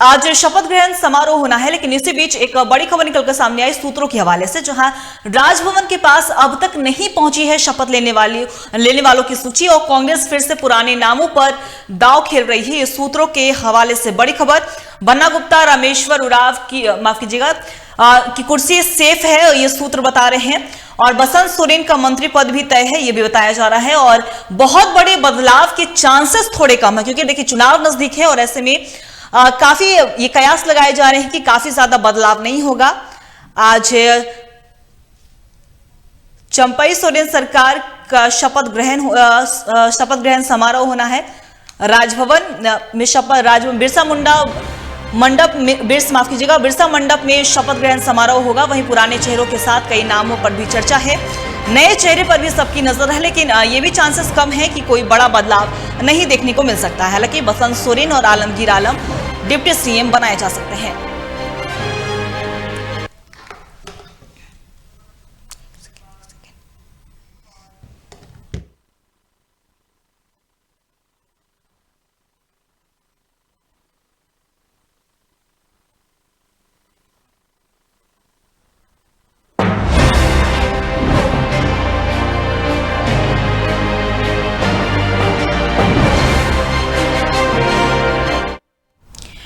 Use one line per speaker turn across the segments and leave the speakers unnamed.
आज शपथ ग्रहण समारोह होना है, लेकिन इसी बीच एक बड़ी खबर निकलकर सामने आई सूत्रों के हवाले से, जहां राजभवन के पास अब तक नहीं पहुंची है शपथ लेने वालों की सूची और कांग्रेस फिर से पुराने नामों पर दांव खेल रही है। ये सूत्रों के हवाले से बड़ी खबर। बन्ना गुप्ता, रामेश्वर उरांव की माफ कीजिएगा की कुर्सी सेफ है, ये सूत्र बता रहे हैं, और बसंत सोरेन का मंत्री पद भी तय है, ये भी बताया जा रहा है। और बहुत बड़े बदलाव के चांसेस थोड़े कम है, क्योंकि देखिए चुनाव नजदीक है और ऐसे में काफी ये कयास लगाए जा रहे हैं कि काफी ज्यादा बदलाव नहीं होगा। आज चंपई सोरेन सरकार का शपथ ग्रहण समारोह होना है राजभवन में। बिरसा मंडप में शपथ ग्रहण समारोह होगा। वहीं पुराने चेहरों के साथ कई नामों पर भी चर्चा है, नए चेहरे पर भी सबकी नजर है, लेकिन ये भी चांसेस कम है कि कोई बड़ा बदलाव नहीं देखने को मिल सकता है। हालांकि बसंत सोरेन और आलमगीर आलम डिप्टी सीएम बनाए जा सकते हैं।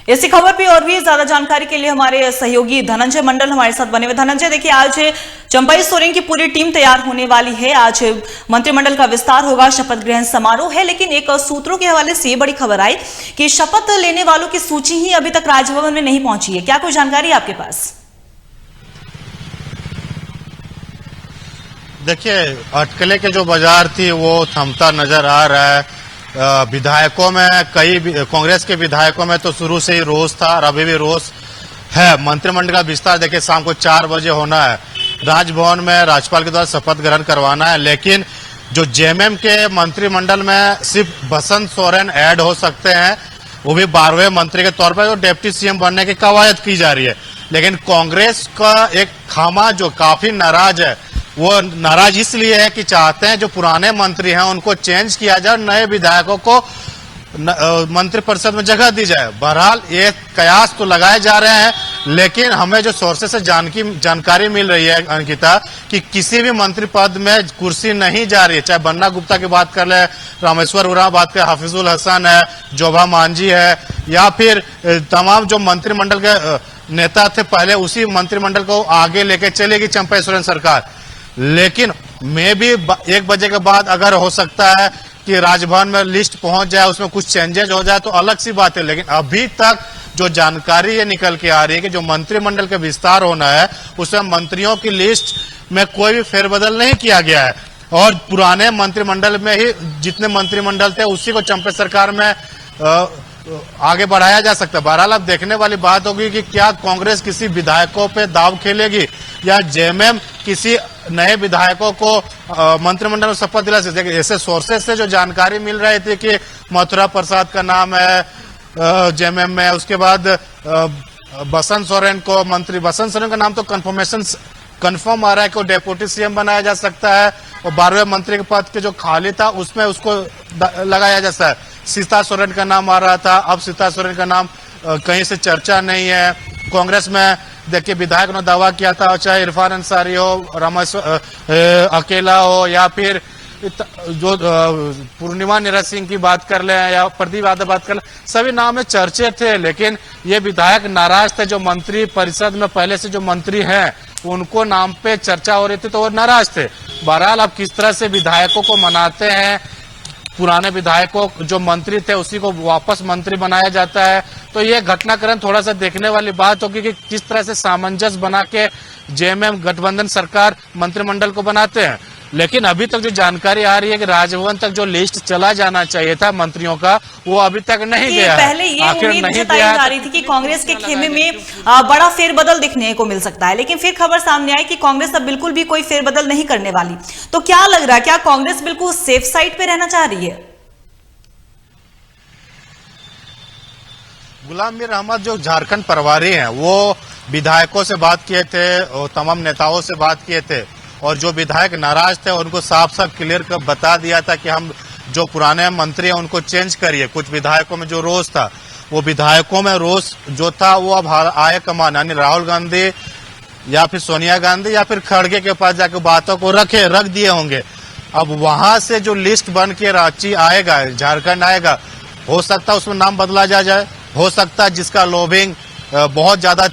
इसी खबर पे और भी ज्यादा जानकारी के लिए हमारे सहयोगी धनंजय मंडल हमारे साथ बने हुए। धनंजय, देखिए आज चंपई सोरेन की पूरी टीम तैयार होने वाली है, आज मंत्रिमंडल का विस्तार होगा, शपथ ग्रहण समारोह है, लेकिन एक सूत्रों के हवाले से ये बड़ी खबर आई कि शपथ लेने वालों की सूची ही अभी तक राजभवन में नहीं पहुंची है। क्या कोई जानकारी आपके पास?
देखिए, अटकले के जो बाजार थी वो थमता नजर आ रहा है। विधायकों में कई कांग्रेस के विधायकों में तो शुरू से ही रोष था और अभी भी रोष है। मंत्रिमंडल का विस्तार देखिए शाम को 4 बजे होना है, राजभवन में राज्यपाल के द्वारा शपथ ग्रहण करवाना है, लेकिन जो जेएमएम के मंत्रिमंडल में सिर्फ बसंत सोरेन ऐड हो सकते हैं, वो भी 12वें मंत्री के तौर पर, जो डिप्टी सीएम बनने की कवायद की जा रही है। लेकिन कांग्रेस का एक खामा जो काफी नाराज है, वो नाराज इसलिए है कि चाहते हैं जो पुराने मंत्री हैं उनको चेंज किया जाए और नए विधायकों को मंत्रिपरिषद में जगह दी जाए। बहरहाल ये कयास तो लगाए जा रहे हैं, लेकिन हमें जो सोर्सेस से जानकारी मिल रही है अंकिता, कि किसी भी मंत्री पद में कुर्सी नहीं जा रही है। चाहे बन्ना गुप्ता की बात कर ले, रामेश्वर उरांव बात कर, हाफिजुल हसन है, जोभा मांझी है, या फिर तमाम जो मंत्रिमंडल के नेता थे पहले, उसी मंत्रिमंडल को आगे लेके चलेगी चंपई सोरेन सरकार। लेकिन मैं भी 1 बजे के बाद अगर हो सकता है कि राजभवन में लिस्ट पहुंच जाए, उसमें कुछ चेंजेस हो जाए तो अलग सी बात है। लेकिन अभी तक जो जानकारी ये निकल के आ रही है कि जो मंत्रिमंडल का विस्तार होना है उसमें मंत्रियों की लिस्ट में कोई भी फेरबदल नहीं किया गया है, और पुराने मंत्रिमंडल में ही जितने मंत्रिमंडल थे उसी को चंपई सरकार में आगे बढ़ाया जा सकता है। बहरहाल अब देखने वाली बात होगी कि क्या कांग्रेस किसी विधायकों पे दाव खेलेगी या जेएमएम किसी नए विधायकों को मंत्रिमंडल में शपथ दिला सकते हैं। ऐसे सोर्सेस से जो जानकारी मिल रही थी कि मथुरा प्रसाद का नाम है जेएमएम में, उसके बाद बसंत सोरेन का नाम तो कंफर्म आ रहा है कि वो डेप्यूटी सीएम बनाया जा सकता है, और 12वें मंत्री के पद के जो खाली था उसमें उसको लगाया जा सकता है। सीता सोरेन का नाम आ रहा था, अब सीता सोरेन का नाम कहीं से चर्चा नहीं है। कांग्रेस में देखिए विधायक ने दावा किया था, चाहे इरफान अंसारी हो, रामेश्वर अकेला हो, या फिर जो पूर्णिमा नीरज सिंह की बात कर ले या प्रदीप यादव बात कर ले, सभी नाम में चर्चे थे, लेकिन ये विधायक नाराज थे। जो मंत्री परिषद में पहले से जो मंत्री हैं उनको नाम पे चर्चा हो रही थी तो वो नाराज थे। बहरहाल अब किस तरह से विधायकों को मनाते हैं, पुराने विधायकों जो मंत्री थे उसी को वापस मंत्री बनाया जाता है, तो ये घटनाक्रम थोड़ा सा देखने वाली बात होगी कि किस तरह से सामंजस्य बना के जेएमएम गठबंधन सरकार मंत्रिमंडल को बनाते हैं। लेकिन अभी तक जो जानकारी आ रही है कि राजभवन तक जो लिस्ट चला जाना चाहिए था मंत्रियों का, वो अभी तक नहीं गया है।
पहले ये उम्मीद जताई जा रही थी कि कांग्रेस के खेमे में बड़ा फेरबदल दिखने को मिल सकता है, लेकिन फिर खबर सामने आई कि कांग्रेस अब बिल्कुल भी कोई फेरबदल नहीं करने वाली। तो क्या लग रहा है, क्या कांग्रेस बिल्कुल सेफ साइड पे रहना चाह रही है?
गुलाम मीर अहमद जो झारखंड प्रभारी हैं, वो विधायकों से बात किए थे और तमाम नेताओं से बात किए थे, और जो विधायक नाराज थे उनको साफ साफ क्लियर कर बता दिया था कि हम जो पुराने मंत्री हैं उनको चेंज करिए। कुछ विधायकों में जो रोष था वो विधायकों में रोष जो था वो अब आए कमान, यानी राहुल गांधी या फिर सोनिया गांधी या फिर खड़गे के पास जाकर बातों को रख दिए होंगे। अब वहां से जो लिस्ट बन के रांची आएगा, झारखंड आएगा, हो सकता है उसमें नाम बदला जाए, हो सकता है जिसका लॉबिंग बहुत ज्यादा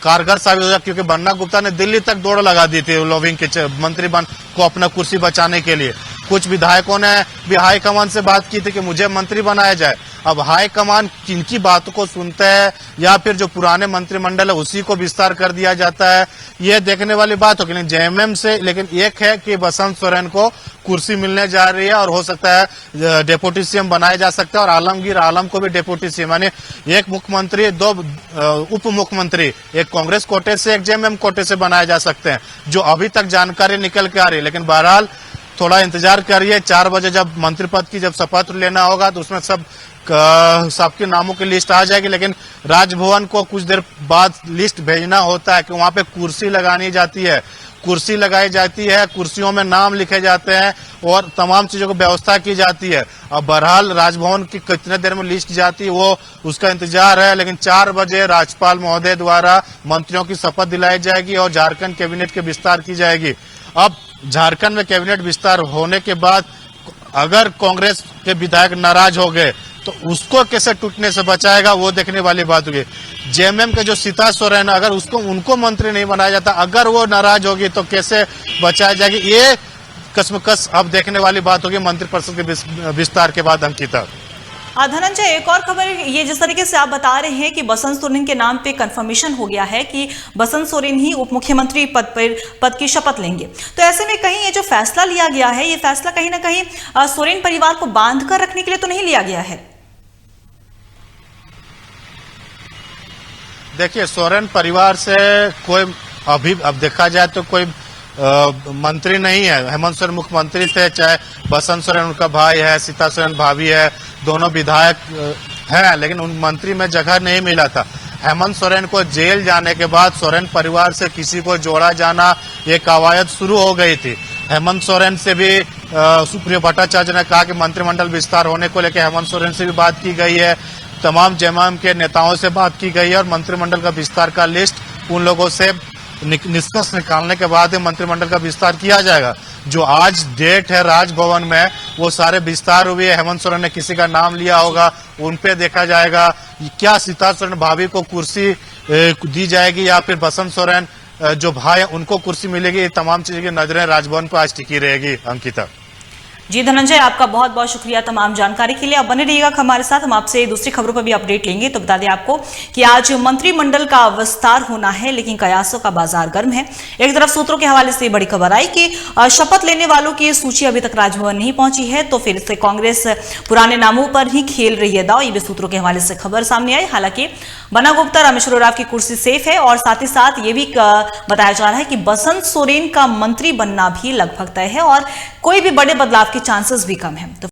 कारगर साबित हो जाए, क्योंकि बन्ना गुप्ता ने दिल्ली तक दौड़ लगा दी थी लॉबिंग के मंत्री बन को अपना कुर्सी बचाने के लिए। कुछ विधायकों ने भी हाईकमान से बात की थी कि मुझे मंत्री बनाया जाए। अब हाईकमान किनकी बातों को सुनते हैं या फिर जो पुराने मंत्रिमंडल है उसी को विस्तार कर दिया जाता है, ये देखने वाली बात होगी। जेएमएम से लेकिन एक है कि बसंत सोरेन को कुर्सी मिलने जा रही है और हो सकता है डेप्यूटी सीएम बनाया जा सकता है, और आलमगीर आलम को भी डेप्यूटी सीएम, यानी एक मुख्यमंत्री, दो उप मुख्यमंत्री, एक कांग्रेस कोटे से एक जेएमएम कोटे से बनाए जा सकते हैं, जो अभी तक जानकारी निकल के आ रही है। लेकिन बहरहाल थोड़ा इंतजार करिए, 4 बजे जब मंत्री पद की जब शपथ लेना होगा तो उसमें सबके नामों की लिस्ट आ जाएगी। लेकिन राजभवन को कुछ देर बाद लिस्ट भेजना होता है कि वहां पे कुर्सी लगानी जाती है, कुर्सी लगाई जाती है, कुर्सियों में नाम लिखे जाते हैं और तमाम चीजों की व्यवस्था की जाती है। अब बहरहाल राजभवन की कितने देर में लिस्ट जाती है वो उसका इंतजार है। लेकिन 4 बजे राज्यपाल महोदय द्वारा मंत्रियों की शपथ दिलाई जाएगी और झारखंड कैबिनेट के विस्तार की जाएगी। अब झारखंड में कैबिनेट विस्तार होने के बाद अगर कांग्रेस के विधायक नाराज हो गए तो उसको कैसे टूटने से बचाएगा वो देखने वाली बात होगी। जेएमएम के जो सीता सोरेन, अगर उनको मंत्री नहीं बनाया जाता, अगर वो नाराज होगी तो कैसे बचाया जाएगी, ये कसमकस अब देखने वाली बात होगी मंत्रिपरिषद के विस्तार के बाद। अंकिता,
धनंजय, एक और खबर, ये जिस तरीके से आप बता रहे हैं कि बसंत सोरेन के नाम पे कंफर्मेशन हो गया है कि बसंत सोरेन ही उप मुख्यमंत्री पद की शपथ लेंगे, तो ऐसे में कहीं ये जो फैसला लिया गया है, ये फैसला कहीं ना कहीं सोरेन परिवार को बांध कर रखने के लिए तो नहीं लिया गया है?
देखिए, सोरेन परिवार से कोई अभी अब देखा जाए तो कोई मंत्री नहीं है। हेमंत सोरेन मुख्यमंत्री थे, चाहे बसंत सोरेन उनका भाई है, सीता सोरेन भाभी है, दोनों विधायक हैं, लेकिन उन मंत्री में जगह नहीं मिला था। हेमंत सोरेन को जेल जाने के बाद सोरेन परिवार से किसी को जोड़ा जाना, ये कवायद शुरू हो गई थी। हेमंत सोरेन से भी सुप्रियो भट्टाचार्य ने कहा कि मंत्रिमंडल विस्तार होने को लेकर हेमंत सोरेन से भी बात की गई है, तमाम जेएमएम के नेताओं से बात की गई है और मंत्रिमंडल का विस्तार का लिस्ट उन लोगों से निष्कर्ष निकालने के बाद मंत्रिमंडल का विस्तार किया जाएगा। जो आज डेट है राजभवन में, वो सारे विस्तार हुए। हेमंत सोरेन ने किसी का नाम लिया होगा, उन पे देखा जाएगा क्या सीता सोरेन भाभी को कुर्सी दी जाएगी या फिर बसंत सोरेन जो भाई उनको कुर्सी मिलेगी। ये तमाम चीजों की नजरें राजभवन पर आज टिकी रहेगी। अंकिता
जी धनंजय, आपका बहुत बहुत शुक्रिया तमाम जानकारी के लिए। अब बने रहिएगा हमारे साथ, हम आपसे दूसरी खबरों पर भी अपडेट लेंगे। तो बता दें आपको कि आज मंत्रिमंडल का विस्तार होना है, लेकिन कयासों का बाजार गर्म है। एक तरफ सूत्रों के हवाले से बड़ी खबर आई कि शपथ लेने वालों की सूची अभी तक राजभवन नहीं पहुंची है, तो फिर से कांग्रेस पुराने नामों पर ही खेल रही है दांव। ये भी सूत्रों के हवाले से खबर सामने आई। हालांकि बन्ना गुप्ता, रामेश्वर उरांव की कुर्सी सेफ है और साथ ही साथ ये भी बताया जा रहा है कि बसंत सोरेन का मंत्री बनना भी लगभग तय है और कोई भी बड़े बदलाव के चांसेस भी कम है। तो